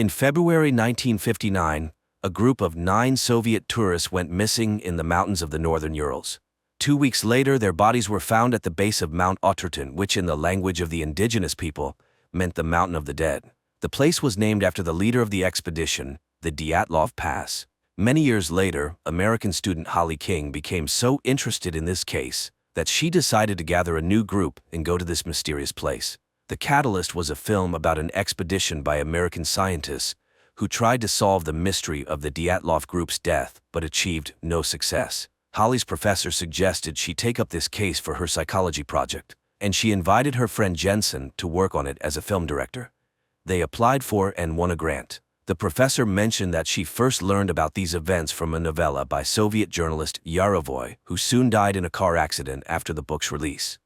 In February 1959, a group of 9 Soviet tourists went missing in the mountains of the northern Urals. 2 weeks later, their bodies were found at the base of Mount Oturtun, which in the language of the indigenous people meant the Mountain of the Dead. The place was named after the leader of the expedition, the Dyatlov Pass. Many years later, American student Holly King became so interested in this case that she decided to gather a new group and go to this mysterious place. The catalyst was a film about an expedition by American scientists who tried to solve the mystery of the Dyatlov group's death but achieved no success. Holly's professor suggested she take up this case for her psychology project, and she invited her friend Jensen to work on it as a film director. They applied for and won a grant. The professor mentioned that she first learned about these events from a novella by Soviet journalist Yarovoy, who soon died in a car accident after the book's release.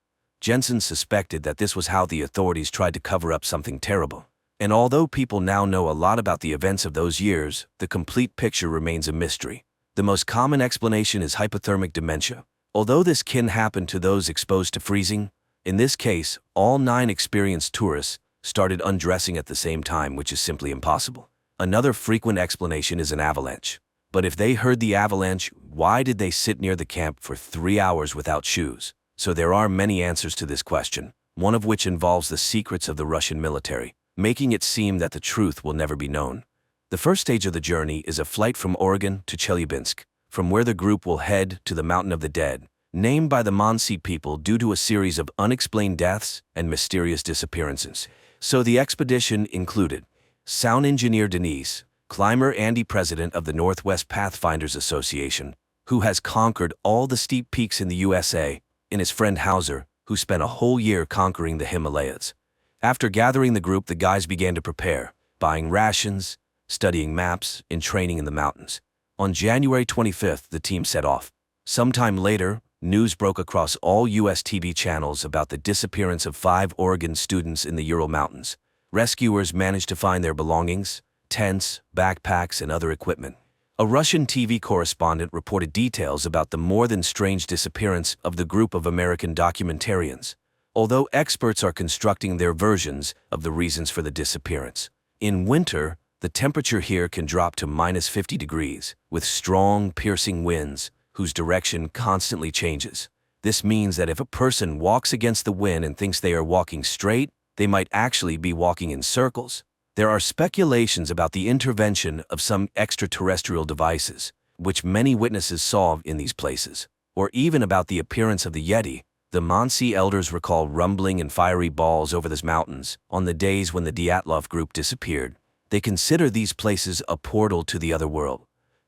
Jensen suspected that this was how the authorities tried to cover up something terrible. And although people now know a lot about the events of those years, the complete picture remains a mystery. The most common explanation is hypothermic dementia. Although this can happen to those exposed to freezing, in this case, all 9 experienced tourists started undressing at the same time, which is simply impossible. Another frequent explanation is an avalanche. But if they heard the avalanche, why did they sit near the camp for 3 hours without shoes? So there are many answers to this question, one of which involves the secrets of the Russian military, making it seem that the truth will never be known. The first stage of the journey is a flight from Oregon to Chelyabinsk, from where the group will head to the Mountain of the Dead, named by the Mansi people due to a series of unexplained deaths and mysterious disappearances. So the expedition included sound engineer Denise, climber Andy, president of the Northwest Pathfinders Association, who has conquered all the steep peaks in the USA, and his friend Hauser, who spent a whole year conquering the Himalayas. After gathering the group, the guys began to prepare, buying rations, studying maps, and training in the mountains. On January 25th, the team set off. Sometime later, news broke across all U.S. TV channels about the disappearance of 5 Oregon students in the Ural Mountains. Rescuers managed to find their belongings, tents, backpacks, and other equipment. A Russian TV correspondent reported details about the more than strange disappearance of the group of American documentarians, although experts are constructing their versions of the reasons for the disappearance. In winter, the temperature here can drop to -50 degrees, with strong, piercing winds, whose direction constantly changes. This means that if a person walks against the wind and thinks they are walking straight, they might actually be walking in circles. There are speculations about the intervention of some extraterrestrial devices, which many witnesses saw in these places, or even about the appearance of the Yeti. The Mansi elders recall rumbling and fiery balls over these mountains on the days when the Dyatlov group disappeared. They consider these places a portal to the other world.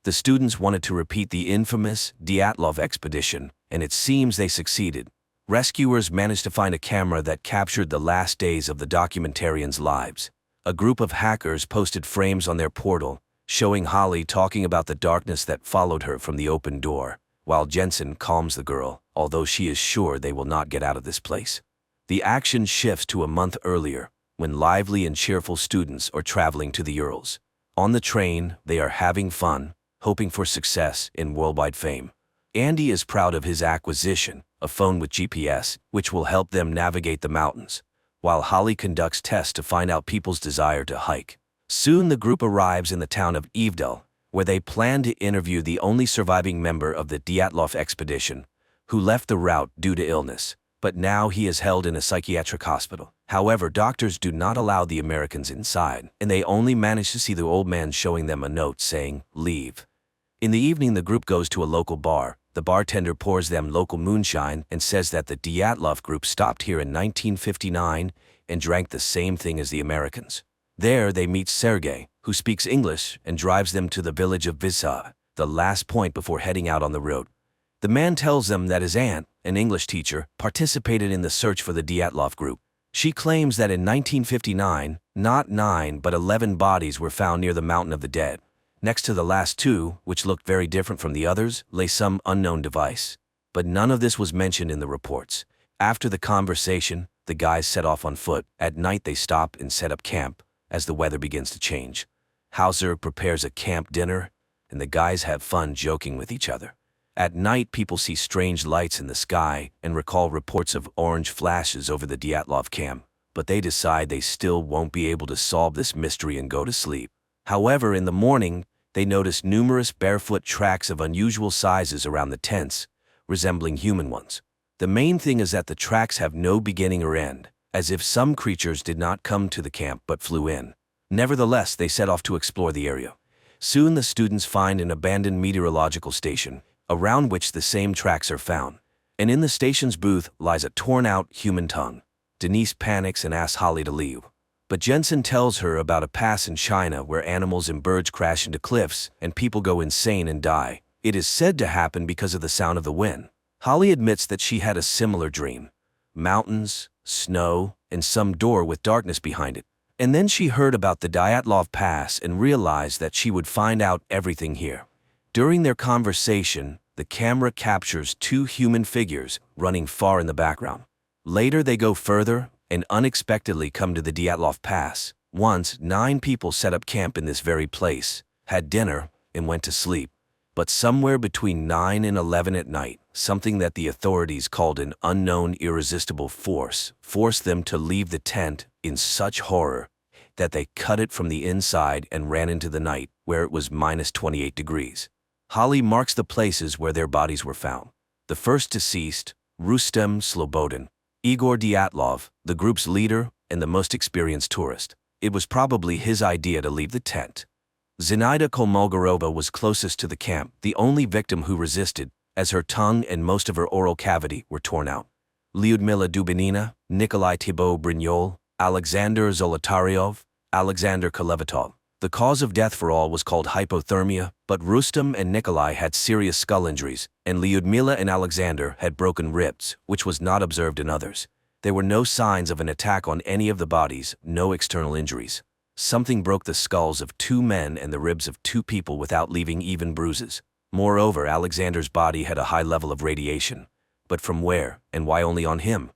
The students wanted to repeat the infamous Dyatlov expedition, and it seems they succeeded. Rescuers managed to find a camera that captured the last days of the documentarians' lives. A group of hackers posted frames on their portal, showing Holly talking about the darkness that followed her from the open door, while Jensen calms the girl, although she is sure they will not get out of this place. The action shifts to a month earlier, when lively and cheerful students are traveling to the Urals. On the train, they are having fun, hoping for success and worldwide fame. Andy is proud of his acquisition, a phone with GPS, which will help them navigate the mountains, while Holly conducts tests to find out people's desire to hike. Soon the group arrives in the town of Evdel, where they plan to interview the only surviving member of the Dyatlov expedition, who left the route due to illness, but now he is held in a psychiatric hospital. However, doctors do not allow the Americans inside, and they only manage to see the old man showing them a note saying, "Leave." In the evening, the group goes to a local bar. The bartender pours them local moonshine and says that the Dyatlov group stopped here in 1959 and drank the same thing as the Americans. There they meet Sergei, who speaks English and drives them to the village of Visa, the last point before heading out on the road. The man tells them that his aunt, an English teacher, participated in the search for the Dyatlov group. She claims that in 1959, not 9 but 11 bodies were found near the Mountain of the Dead. Next to the last 2, which looked very different from the others, lay some unknown device. But none of this was mentioned in the reports. After the conversation, the guys set off on foot. At night they stop and set up camp, as the weather begins to change. Hauser prepares a camp dinner, and the guys have fun joking with each other. At night, people see strange lights in the sky and recall reports of orange flashes over the Dyatlov camp, but they decide they still won't be able to solve this mystery and go to sleep. However, in the morning, they noticed numerous barefoot tracks of unusual sizes around the tents, resembling human ones. The main thing is that the tracks have no beginning or end, as if some creatures did not come to the camp but flew in. Nevertheless, they set off to explore the area. Soon the students find an abandoned meteorological station, around which the same tracks are found. And in the station's booth lies a torn-out human tongue. Denise panics and asks Holly to leave. But Jensen tells her about a pass in China where animals and birds crash into cliffs and people go insane and die. It is said to happen because of the sound of the wind. Holly admits that she had a similar dream. Mountains, snow, and some door with darkness behind it. And then she heard about the Dyatlov Pass and realized that she would find out everything here. During their conversation, the camera captures two human figures running far in the background. Later they go further and unexpectedly come to the Dyatlov Pass. Once, 9 people set up camp in this very place, had dinner, and went to sleep. But somewhere between 9 and 11 at night, something that the authorities called an unknown irresistible force forced them to leave the tent in such horror that they cut it from the inside and ran into the night, where it was minus 28 degrees. Holly marks the places where their bodies were found. The first deceased, Rustem Slobodin, Igor Dyatlov, the group's leader and the most experienced tourist. It was probably his idea to leave the tent. Zinaida Kolmogorova was closest to the camp, the only victim who resisted, as her tongue and most of her oral cavity were torn out. Lyudmila Dubinina, Nikolai Thibault-Brignol, Alexander Zolotaryov, Alexander Kolevatov. The cause of death for all was called hypothermia, but Rustem and Nikolai had serious skull injuries, and Lyudmila and Alexander had broken ribs, which was not observed in others. There were no signs of an attack on any of the bodies, no external injuries. Something broke the skulls of 2 men and the ribs of 2 people without leaving even bruises. Moreover, Alexander's body had a high level of radiation. But from where, and why only on him?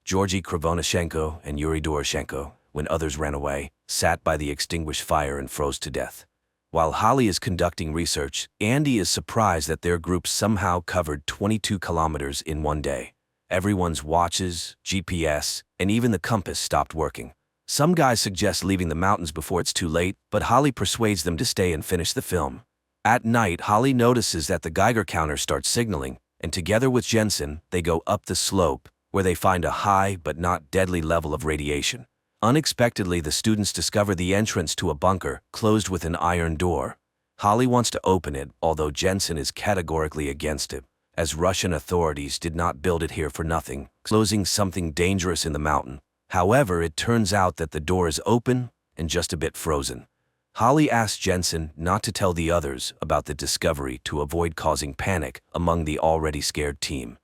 Georgy Krivonashenko and Yuri Doroshenko, when others ran away, sat by the extinguished fire and froze to death. While Holly is conducting research, Andy is surprised that their group somehow covered 22 kilometers in one day. Everyone's watches, GPS, and even the compass stopped working. Some guys suggest leaving the mountains before it's too late, but Holly persuades them to stay and finish the film. At night, Holly notices that the Geiger counter starts signaling, and together with Jensen, they go up the slope, where they find a high but not deadly level of radiation. Unexpectedly, the students discover the entrance to a bunker, closed with an iron door. Holly wants to open it, although Jensen is categorically against it, as Russian authorities did not build it here for nothing, closing something dangerous in the mountain. However, it turns out that the door is open and just a bit frozen. Holly asks Jensen not to tell the others about the discovery to avoid causing panic among the already scared team.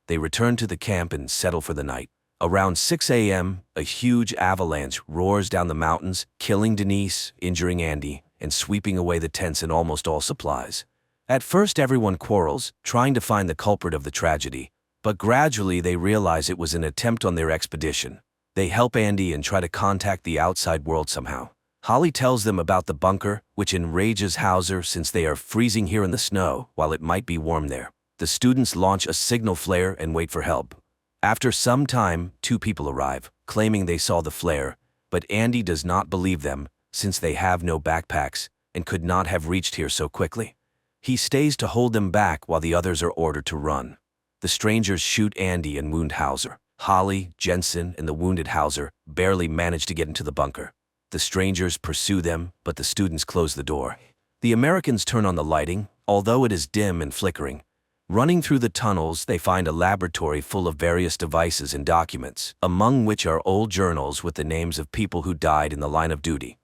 They return to the camp and settle for the night. Around 6 a.m., a huge avalanche roars down the mountains, killing Denise, injuring Andy, and sweeping away the tents and almost all supplies. At first, everyone quarrels, trying to find the culprit of the tragedy, but gradually they realize it was an attempt on their expedition. They help Andy and try to contact the outside world somehow. Holly tells them about the bunker, which enrages Hauser since they are freezing here in the snow, while it might be warm there. The students launch a signal flare and wait for help. After some time, 2 people arrive, claiming they saw the flare, but Andy does not believe them, since they have no backpacks and could not have reached here so quickly. He stays to hold them back while the others are ordered to run. The strangers shoot Andy and wound Hauser. Holly, Jensen, and the wounded Hauser barely manage to get into the bunker. The strangers pursue them, but the students close the door. The Americans turn on the lighting, although it is dim and flickering. Running through the tunnels, they find a laboratory full of various devices and documents, among which are old journals with the names of people who died in the line of duty.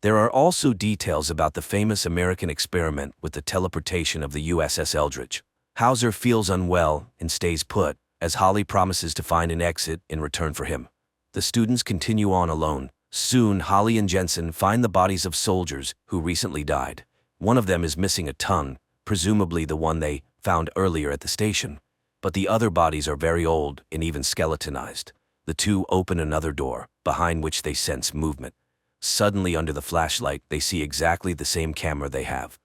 There are also details about the famous American experiment with the teleportation of the USS Eldridge. Hauser feels unwell and stays put, as Holly promises to find an exit in return for him. The students continue on alone. Soon, Holly and Jensen find the bodies of soldiers who recently died. One of them is missing a tongue, presumably the one they found earlier at the station. But the other bodies are very old and even skeletonized. The 2 open another door, behind which they sense movement. Suddenly, under the flashlight, they see exactly the same camera they have.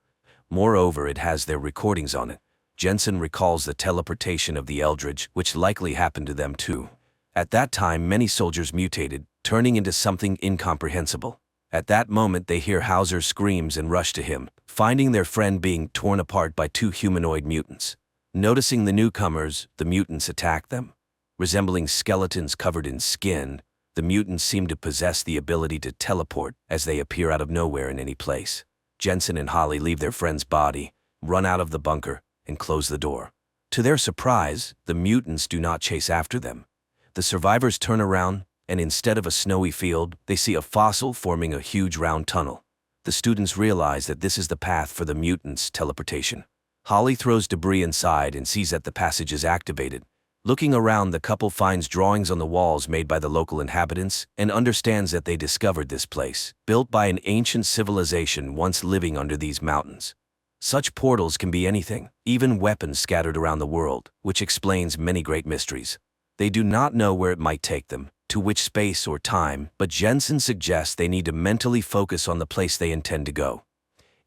Moreover, it has their recordings on it. Jensen recalls the teleportation of the Eldridge, which likely happened to them too. At that time, many soldiers mutated, turning into something incomprehensible. At that moment, they hear Hauser's screams and rush to him, finding their friend being torn apart by two humanoid mutants. Noticing the newcomers, the mutants attack them. Resembling skeletons covered in skin, the mutants seem to possess the ability to teleport as they appear out of nowhere in any place. Jensen and Holly leave their friend's body, run out of the bunker, and close the door. To their surprise, the mutants do not chase after them. The survivors turn around, and instead of a snowy field, they see a fossil forming a huge round tunnel. The students realize that this is the path for the mutants' teleportation. Holly throws debris inside and sees that the passage is activated. Looking around, the couple finds drawings on the walls made by the local inhabitants and understands that they discovered this place, built by an ancient civilization once living under these mountains. Such portals can be anything, even weapons scattered around the world, which explains many great mysteries. They do not know where it might take them, to which space or time, but Jensen suggests they need to mentally focus on the place they intend to go.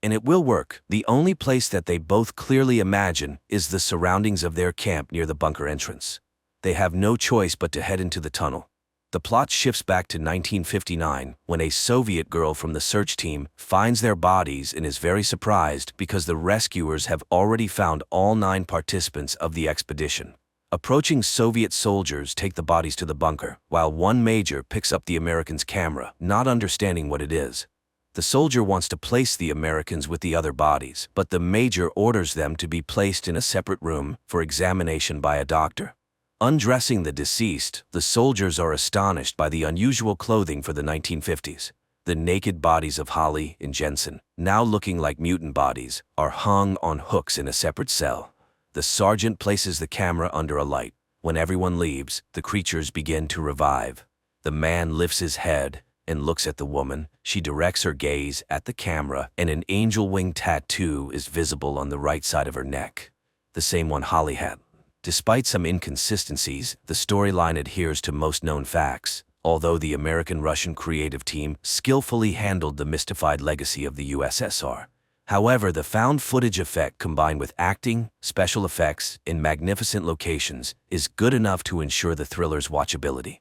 And it will work. The only place that they both clearly imagine is the surroundings of their camp near the bunker entrance. They have no choice but to head into the tunnel. The plot shifts back to 1959, when a Soviet girl from the search team finds their bodies and is very surprised because the rescuers have already found all 9 participants of the expedition. Approaching Soviet soldiers take the bodies to the bunker, while one major picks up the Americans' camera, not understanding what it is. The soldier wants to place the Americans with the other bodies, but the major orders them to be placed in a separate room for examination by a doctor. Undressing the deceased, the soldiers are astonished by the unusual clothing for the 1950s. The naked bodies of Holly and Jensen, now looking like mutant bodies, are hung on hooks in a separate cell. The sergeant places the camera under a light. When everyone leaves, the creatures begin to revive. The man lifts his head and looks at the woman. She directs her gaze at the camera, and an angel wing tattoo is visible on the right side of her neck, the same one Holly had. Despite some inconsistencies, the storyline adheres to most known facts, although the American-Russian creative team skillfully handled the mystified legacy of the USSR. However, the found footage effect combined with acting, special effects, and magnificent locations is good enough to ensure the thriller's watchability.